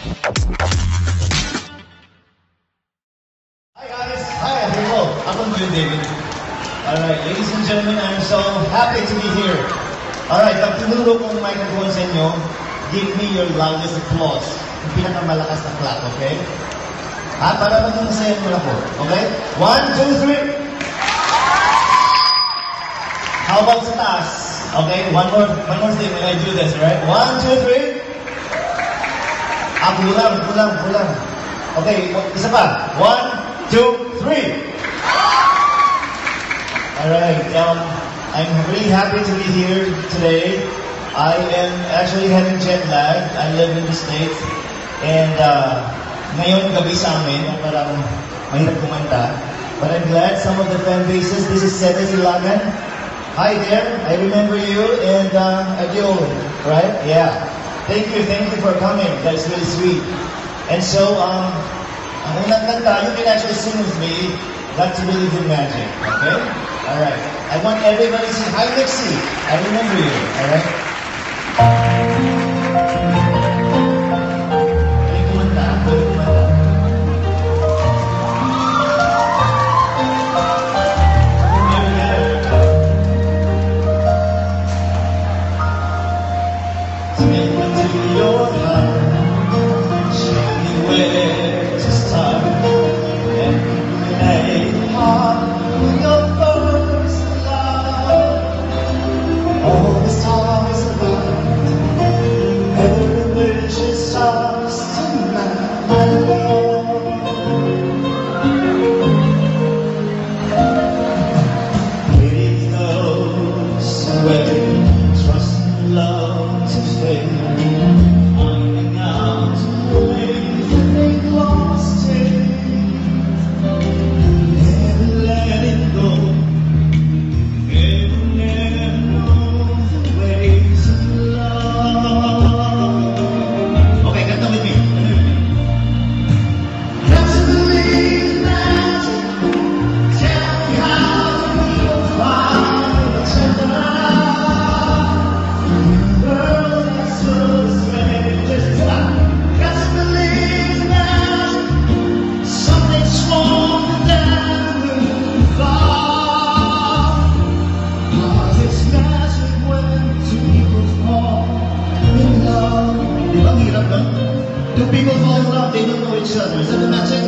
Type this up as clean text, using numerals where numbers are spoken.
Hi guys! Hi people! Ako Kuya David. Alright, ladies and gentlemen, I'm so happy to be here. Alright, pag tinuro kong microphone sa inyo, give me your loudest applause. Yung pinakamalakas na clap, okay? Para maging masaya mo ako. Okay? 1, 2, 3! How about sa taas? Okay, one more thing when I do this, right? 1, 2, 3. Kulang. Okay, isa pa. 1, 2, 3. Alright, I'm really happy to be here today. I am actually having jet lag. I live in the States. And ngayon gabi sa amin, parang mahirap kumanta. But I'm glad some of the fan bases, this is Sete Silagan. Hi there, I remember you, and Adil, right? Yeah. Thank you for coming. That's really sweet. And so, ang unang kanta, you can actually sing with me. That's really good magic, okay? Alright. I want everybody to say, hi Nixie, I remember you, alright? Pwede kumanta. Take me to your heart, show me where to start, and play hard with your first love. All the stars above, every wish is ours tonight, my love. It goes away, trust and love to fade. Finding out ways that make lost it. Never let it go. Never know the ways of love. Okay, kanta with me. Got to believe in magic. Tell me how you'll find the tender. Girl, that's so strange. Just stop. Got to believe in magic. Something stronger than the fall. Cause it's magic when two people fall in love. Di ba ang hirap nun? Two people fall in love, they don't know each other. Is that the magic?